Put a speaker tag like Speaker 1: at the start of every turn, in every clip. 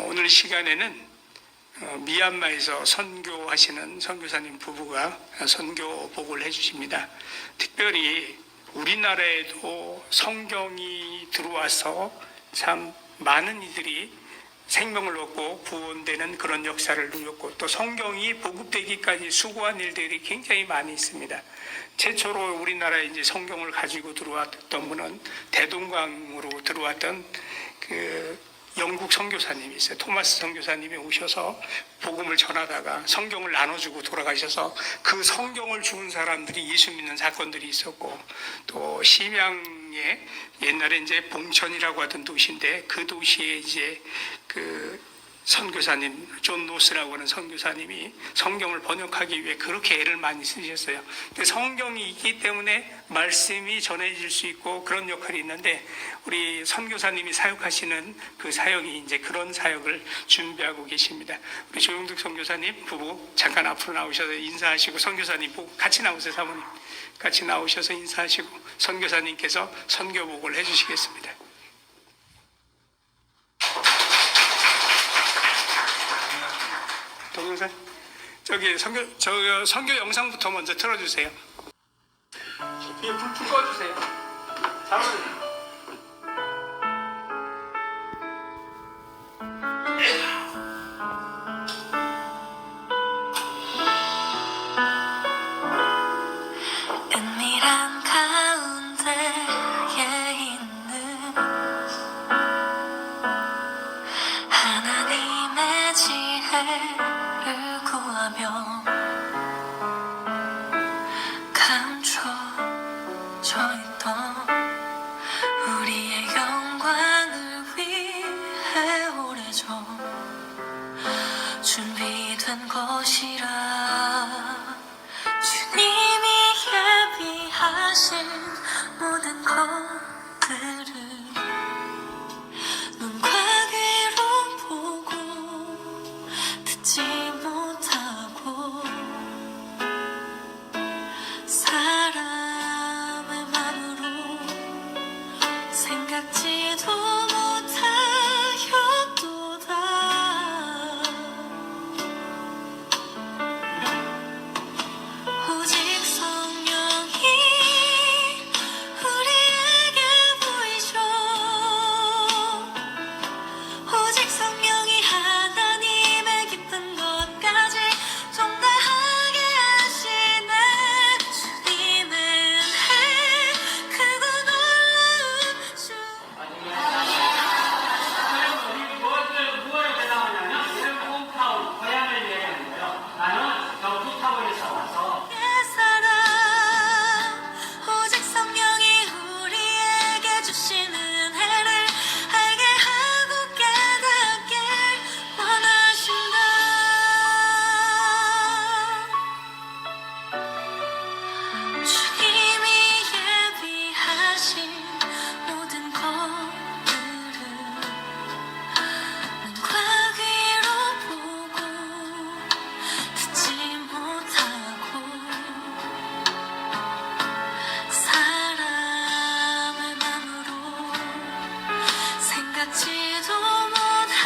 Speaker 1: 오늘 시간에는 미얀마에서 선교하시는 선교사님 부부가 선교복을 해주십니다. 특별히 우리나라에도 성경이 들어와서 참 많은 이들이 생명을 얻고 구원되는 그런 역사를 누렸고, 또 성경이 보급되기까지 수고한 일들이 굉장히 많이 있습니다. 최초로 우리나라에 이제 성경을 가지고 들어왔던 분은 대동강으로 들어왔던 영국 선교사님이 있어요. 토마스 선교사님이 오셔서 복음을 전하다가 성경을 나눠주고 돌아가셔서 그 성경을 주는 사람들이 예수 믿는 사건들이 있었고, 또 심양에 옛날에 이제 봉천이라고 하던 도시인데 그 도시에 이제 선교사님 존 노스라고 하는 선교사님이 성경을 번역하기 위해 그렇게 애를 많이 쓰셨어요. 근데 성경이 있기 때문에 말씀이 전해질 수 있고 그런 역할이 있는데, 우리 선교사님이 사역하시는 그 사역이 이제 그런 사역을 준비하고 계십니다. 우리 조용득 선교사님 부부 잠깐 앞으로 나오셔서 인사하시고, 선교사님 부부 같이 나오세요. 사모님 같이 나오셔서 인사하시고 선교사님께서 선교복을 해주시겠습니다. 동영상 저기 선교 영상부터 먼저 틀어주세요. 뒤에 불 꺼주세요. 사모님.
Speaker 2: 은밀한 가운데에 있는 하나님의 지혜를 구하며 감춰져 있던 우리의 영광을 위해 오래전 준비된 것이라. 주님이 예비하신 모든 것들을 눈과 귀로 보고 듣지 못하고 사람의 마음으로 생각지도 못하였도다. 오직 성령이 우리에게 보이죠. 오직 성령이 하나님의 깊은 것까지 통달하게 하시네. 주님의 은혜 크고 놀라운 주.
Speaker 3: 무엇을 대답하냐면 이름 홈타운 고향을 얘기하는 거예요. 나는 경기타운에서 와서
Speaker 2: 사랑 오직 성령이 우리에게 주시는 은혜를 알게 하고 깨닫게 원하신다. 주님이 예비하신 모든 것들을 눈과 귀로 보고 듣지 못하고 사람의 맘으로 생각지도 못하였도다.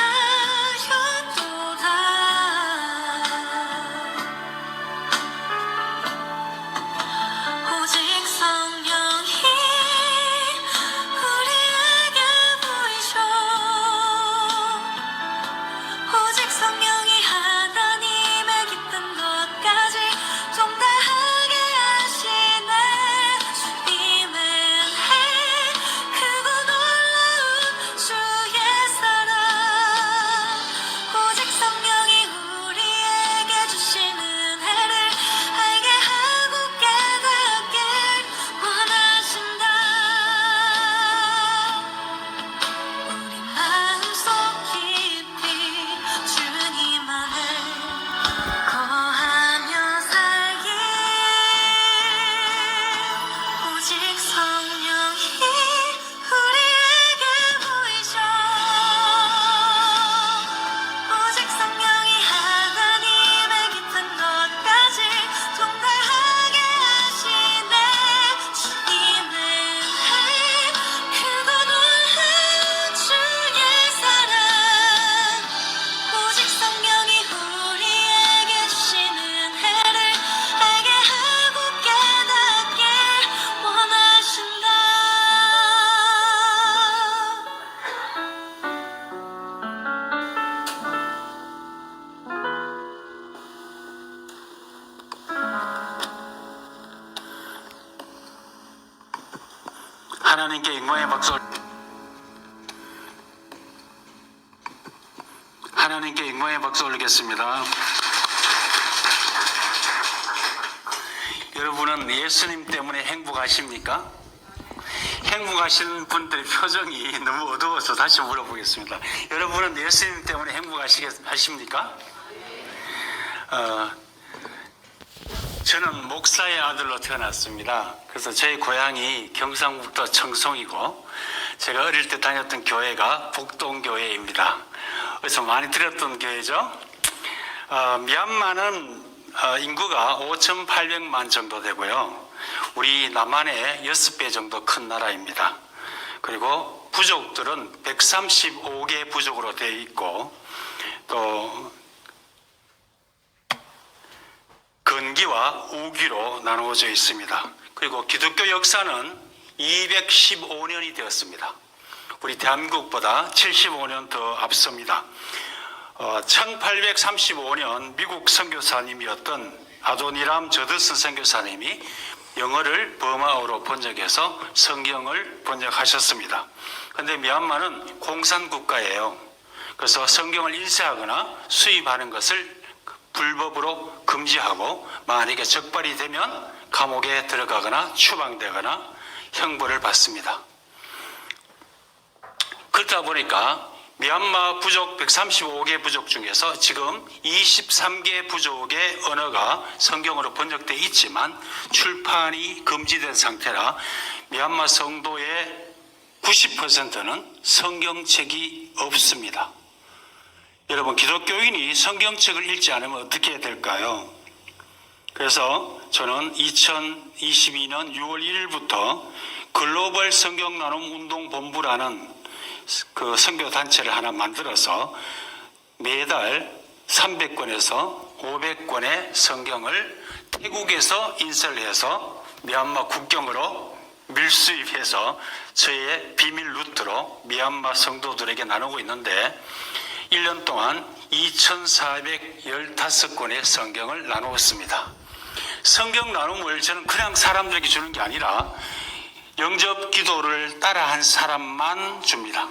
Speaker 2: 오직 성령이 우리에게 보이죠. 오직 성령이 하나님의 깊은 것까지 통달하게 하시네. 주님의 은혜 크고 놀라운 주의 사랑
Speaker 4: 하나님께 영광의 박수. 하나님께 영광의 박수 올리겠습니다. 여러분은 예수님 때문에 행복하십니까? 행복하시는 분들의 표정이 너무 어두워서 다시 물어보겠습니다. 여러분은 예수님 때문에 행복하십니까? 저는 목사의 아들로 태어났습니다. 그래서 제 고향이 경상북도 청송이고 제가 어릴 때 다녔던 교회가 복동교회입니다. 그래서 많이 들었던 교회죠. 미얀마는 인구가 5,800만 정도 되고요. 우리 남한의 6배 정도 큰 나라입니다. 그리고 부족들은 135개 부족으로 되어 있고 또 건기와 우기로 나누어져 있습니다. 그리고 기독교 역사는 215년이 되었습니다. 우리 대한민국보다 75년 더 앞섭니다. 1835년 미국 선교사님이었던 아도니람 저드슨 선교사님이 영어를 버마어로 번역해서 성경을 번역하셨습니다. 그런데 미얀마는 공산국가예요. 그래서 성경을 인쇄하거나 수입하는 것을 불법으로 금지하고 만약에 적발이 되면 감옥에 들어가거나 추방되거나 형벌을 받습니다. 그렇다 보니까 미얀마 부족 135개 부족 중에서 지금 23개 부족의 언어가 성경으로 번역되어 있지만 출판이 금지된 상태라 미얀마 성도의 90%는 성경책이 없습니다. 여러분, 기독교인이 성경책을 읽지 않으면 어떻게 해야 될까요? 그래서 저는 2022년 6월 1일부터 글로벌 성경나눔 운동본부라는 그 선교단체를 하나 만들어서 매달 300권에서 500권의 성경을 태국에서 인쇄를 해서 미얀마 국경으로 밀수입해서 저의 비밀 루트로 미얀마 성도들에게 나누고 있는데 1년 동안 2,415권의 성경을 나누었습니다. 성경 나눔을 저는 그냥 사람들에게 주는 게 아니라 영접 기도를 따라한 사람만 줍니다.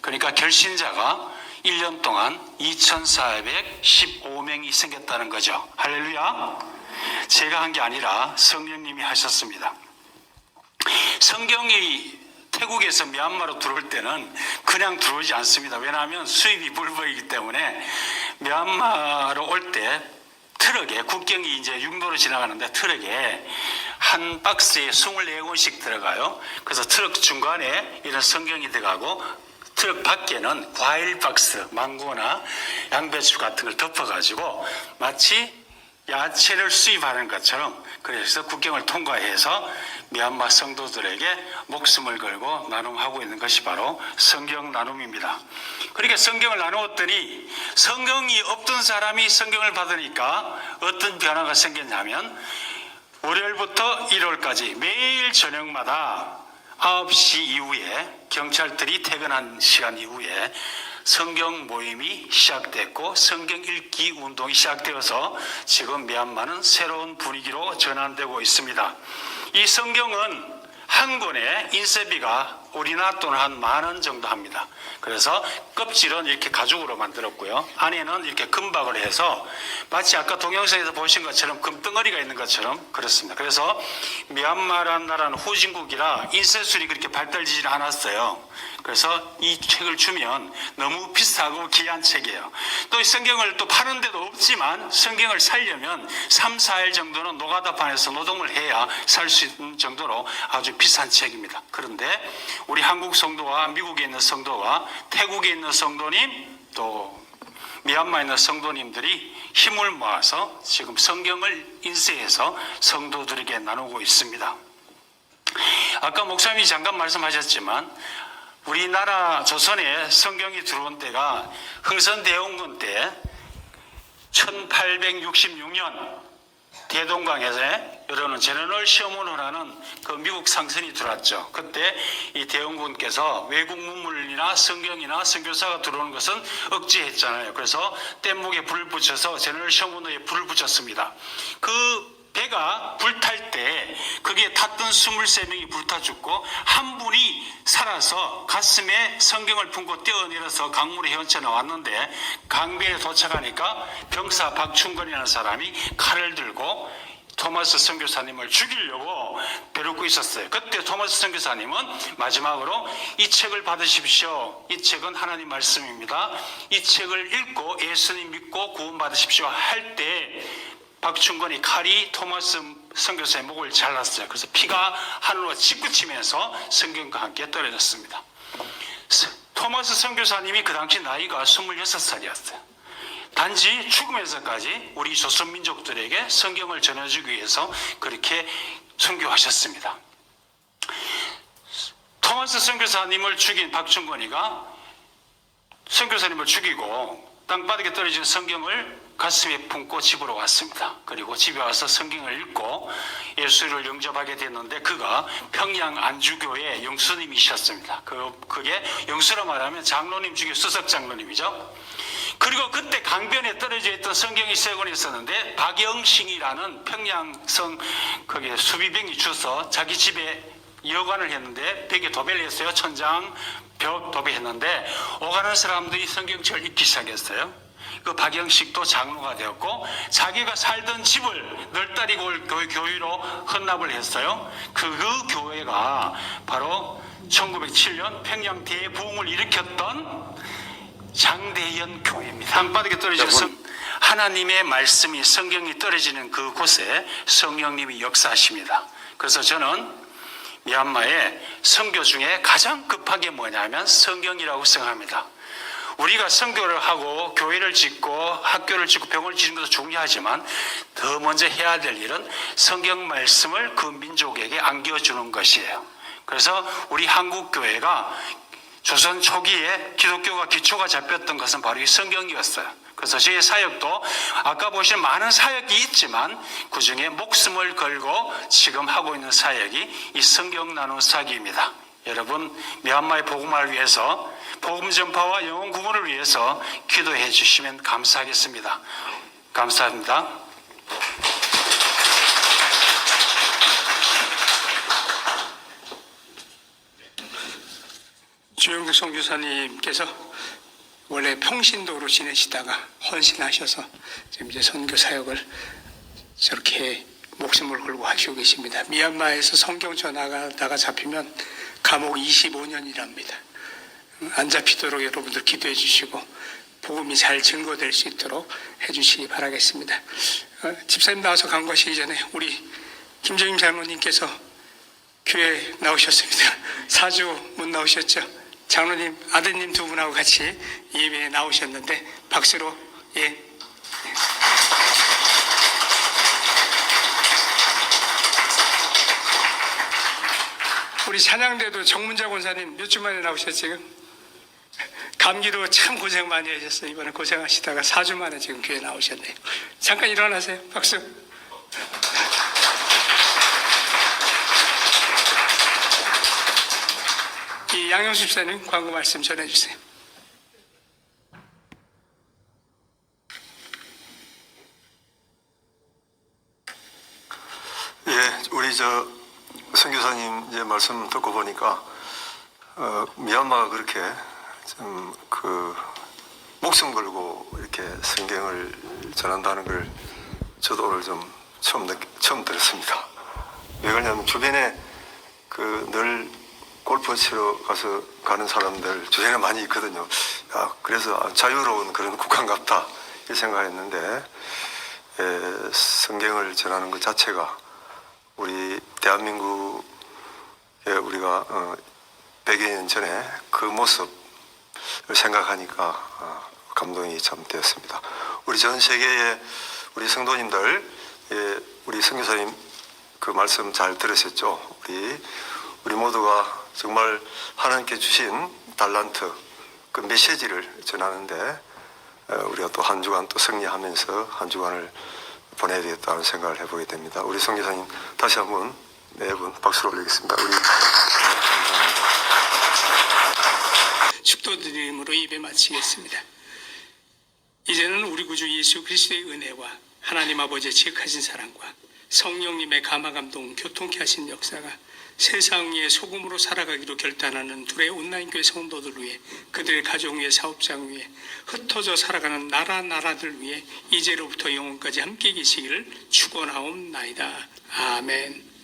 Speaker 4: 그러니까 결신자가 1년 동안 2,415명이 생겼다는 거죠. 할렐루야. 제가 한 게 아니라 성령님이 하셨습니다. 성경이 태국에서 미얀마로 들어올 때는 그냥 들어오지 않습니다. 왜냐하면 수입이 불법이기 때문에 미얀마로 올 때 트럭에, 국경이 이제 육로로 지나가는데 트럭에 한 박스에 24권씩 들어가요. 그래서 트럭 중간에 이런 성경이 들어가고 트럭 밖에는 과일 박스, 망고나 양배추 같은 걸 덮어가지고 마치 야채를 수입하는 것처럼 그래서 국경을 통과해서 미얀마 성도들에게 목숨을 걸고 나눔하고 있는 것이 바로 성경 나눔입니다. 그렇게 성경을 나누었더니 성경이 없던 사람이 성경을 받으니까 어떤 변화가 생겼냐면 월요일부터 일요일까지 매일 저녁마다 9시 이후에 경찰들이 퇴근한 시간 이후에 성경 모임이 시작됐고 성경 읽기 운동이 시작되어서 지금 미얀마는 새로운 분위기로 전환되고 있습니다. 이 성경은 한 권에 인쇄비가 우리나라 돈 한 10,000원 정도 합니다. 그래서 껍질은 이렇게 가죽으로 만들었고요. 안에는 이렇게 금박을 해서 마치 아까 동영상에서 보신 것처럼 금덩어리가 있는 것처럼 그렇습니다. 그래서 미얀마라는 나라는 후진국이라 인쇄술이 그렇게 발달되지 않았어요. 그래서 이 책을 주면 너무 비싸고 귀한 책이에요. 또 이 성경을 또 파는 데도 없지만 성경을 살려면 3, 4일 정도는 노가다판에서 노동을 해야 살 수 있는 정도로 아주 비싼 책입니다. 그런데 우리 한국 성도와 미국에 있는 성도와 태국에 있는 성도님 또 미얀마에 있는 성도님들이 힘을 모아서 지금 성경을 인쇄해서 성도들에게 나누고 있습니다. 아까 목사님이 잠깐 말씀하셨지만 우리나라 조선에 성경이 들어온 때가 흥선대원군 때 1866년 대동강에서 여러분 제너럴 셔먼호라는 그 미국 상선이 들어왔죠. 그때 이 대원군께서 외국 문물이나 성경이나 선교사가 들어오는 것은 억제했잖아요. 그래서 뗏목에 불을 붙여서 제너럴 셔먼호에 불을 붙였습니다. 그 배가 불탈 때 거기에 탔던 23명이 불타 죽고 한 분이 살아서 가슴에 성경을 품고 뛰어내려서 강물에 헤엄쳐 나왔는데 강변에 도착하니까 병사 박충건이라는 사람이 칼을 들고 토마스 선교사님을 죽이려고 벼르고 있었어요. 그때 토마스 선교사님은 마지막으로 이 책을 받으십시오. 이 책은 하나님 말씀입니다. 이 책을 읽고 예수님 믿고 구원받으십시오 할 때 박충건이 칼이 토마스 선교사의 목을 잘랐어요. 그래서 피가 하늘로 찌꾸치면서 성경과 함께 떨어졌습니다. 토마스 선교사님이 그 당시 나이가 26살이었어요. 단지 죽으면서까지 우리 조선민족들에게 성경을 전해주기 위해서 그렇게 선교하셨습니다. 토마스 선교사님을 죽인 박충건이가 선교사님을 죽이고 땅바닥에 떨어진 성경을 가슴에 품고 집으로 왔습니다. 그리고 집에 와서 성경을 읽고 예수를 영접하게 됐는데 그가 평양 안주교의 영수님이셨습니다. 그게 영수라 말하면 장로님 중에 수석 장로님이죠. 그리고 그때 강변에 떨어져 있던 성경이 3권 있었는데 박영신이라는 평양성 거기에 수비병이 주서 자기 집에 여관을 했는데 벽에 도배를 했어요. 천장 벽 도배했는데 오가는 사람들이 성경책을 읽기 시작했어요. 그 박영식도 장로가 되었고 자기가 살던 집을 널따리 교회로 헌납을 했어요. 그 교회가 바로 1907년 평양 대부흥을 일으켰던 장대현 교회입니다. 땅바닥에 떨어져서 하나님의 말씀이 성경이 떨어지는 그곳에 성령님이 역사하십니다. 그래서 저는 미얀마의 선교 중에 가장 급한 게 뭐냐면 성경이라고 생각합니다. 우리가 선교를 하고 교회를 짓고 학교를 짓고 병원을 짓는 것도 중요하지만 더 먼저 해야 될 일은 성경 말씀을 그 민족에게 안겨주는 것이에요. 그래서 우리 한국교회가 조선 초기에 기독교가 기초가 잡혔던 것은 바로 이 성경이었어요. 그래서 저희 사역도 아까 보신 많은 사역이 있지만 그중에 목숨을 걸고 지금 하고 있는 사역이 이 성경 나눔 사역입니다. 여러분 미얀마의 복음화를 위해서 복음 전파와 영혼 구원을 위해서 기도해 주시면 감사하겠습니다. 감사합니다.
Speaker 1: 주영국 선교사님께서 원래 평신도로 지내시다가 헌신하셔서 지금 이제 선교 사역을 저렇게 목숨을 걸고 하시고 계십니다. 미얀마에서 성경 전하다가 잡히면 감옥 25년이랍니다. 안 잡히도록 여러분들 기도해 주시고 복음이 잘 증거될 수 있도록 해 주시기 바라겠습니다. 집사님 나와서 간구하시기 전에 우리 김정임 장로님께서 교회 나오셨습니다. 사주 못 나오셨죠? 장로님 아드님 두 분하고 같이 예배에 나오셨는데 박수로 예. 우리 찬양대도 정문자 권사님 몇 주 만에 나오셨죠 지금? 감기로 참 고생 많이 하셨어요. 이번에 고생하시다가 4주 만에 지금 교회 나오셨네요. 잠깐 일어나세요. 박수. 이 양영수 집사님 광고 말씀 전해주세요.
Speaker 5: 예, 우리 선교사님 이제 말씀 듣고 보니까 미얀마가 그렇게 좀 목숨 걸고 이렇게 성경을 전한다는 걸 저도 오늘 좀 처음 들었습니다. 왜 그러냐면 주변에 늘 골프 치러 가는 사람들 주변에 많이 있거든요. 그래서 자유로운 그런 국가 같다 이 생각했는데 성경을 전하는 것 자체가 우리 대한민국에 우리가 100여 년 전에 그 모습을 생각하니까 감동이 참 되었습니다. 우리 전 세계의 우리 성도님들, 우리 선교사님 그 말씀 잘 들으셨죠? 우리 모두가 정말 하나님께 주신 달란트, 그 메시지를 전하는데 우리가 또 한 주간 또 승리하면서 한 주간을 보내야 되겠다는 생각을 해보게 됩니다. 우리 선교사님 다시 한번 네 분 박수를 올리겠습니다. 감사합니다.
Speaker 1: 축도드림으로 예배 마치겠습니다. 이제는 우리 구주 예수 그리스도의 은혜와 하나님 아버지의 지극하신 사랑과 성령님의 감화감동 교통케 하신 역사가 세상 위에 소금으로 살아가기로 결단하는 둘의 온라인 교회 성도들 위해, 그들의 가정 위에, 사업장 위에, 흩어져 살아가는 나라들 위해 이제로부터 영원까지 함께 계시기를 축원하옵나이다. 아멘.